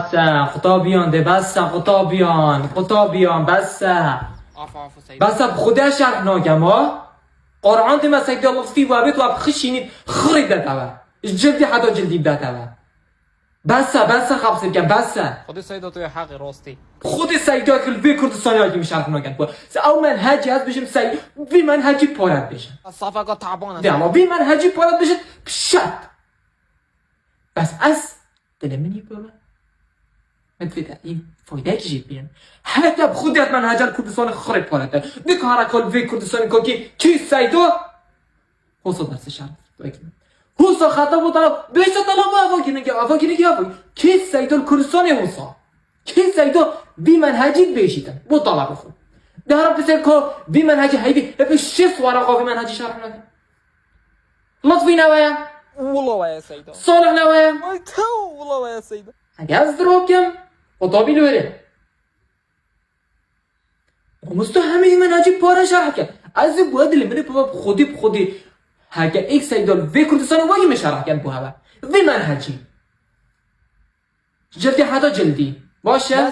بس خدا بیانده بس خدا بیان بس بس خدا شرح ناگم ها قرآن دي ما سيد الله في وابت واب خشيني خريد دتوا جلدي حدا جلدي بدتوا بس خبص بكم بس خود سیدا توی حق راستی خود سيدا كل في كردستان هاي مش عارف ناگم او منهجي هست بشم سي في منهجي پارد بشم صفقه تعبانه دما في منهجي پارد بشم بشت بس از دل مني بابا مدفع این فایده کشید بیان حتی بخودت منهج کردستان خرید پارده دیگه هر کل وی کردستان که کی سایدو حوصا درس شرف حوصا خطا بود بیشتر طلب افاگینه کی سایدو کردستان حوصا کی سایدو بی منهجی بیشیدن بو طلب خود دارم بسیار که بی منهجی هیبی هیبی شیف ورقا بی منهجی شرح نده لطفی نوایا والله يا سيدا صالح نوایا والله يا سيدا اگه از دروگم خطابی لوره مستو همه منهجی پاره شرح کرد از بود لیمنه بابا خودی هاگه ایک سایدال وی کردستان واقعی مشرح کرد بو هوا وی منهجی جلدی حدا جلدی باشه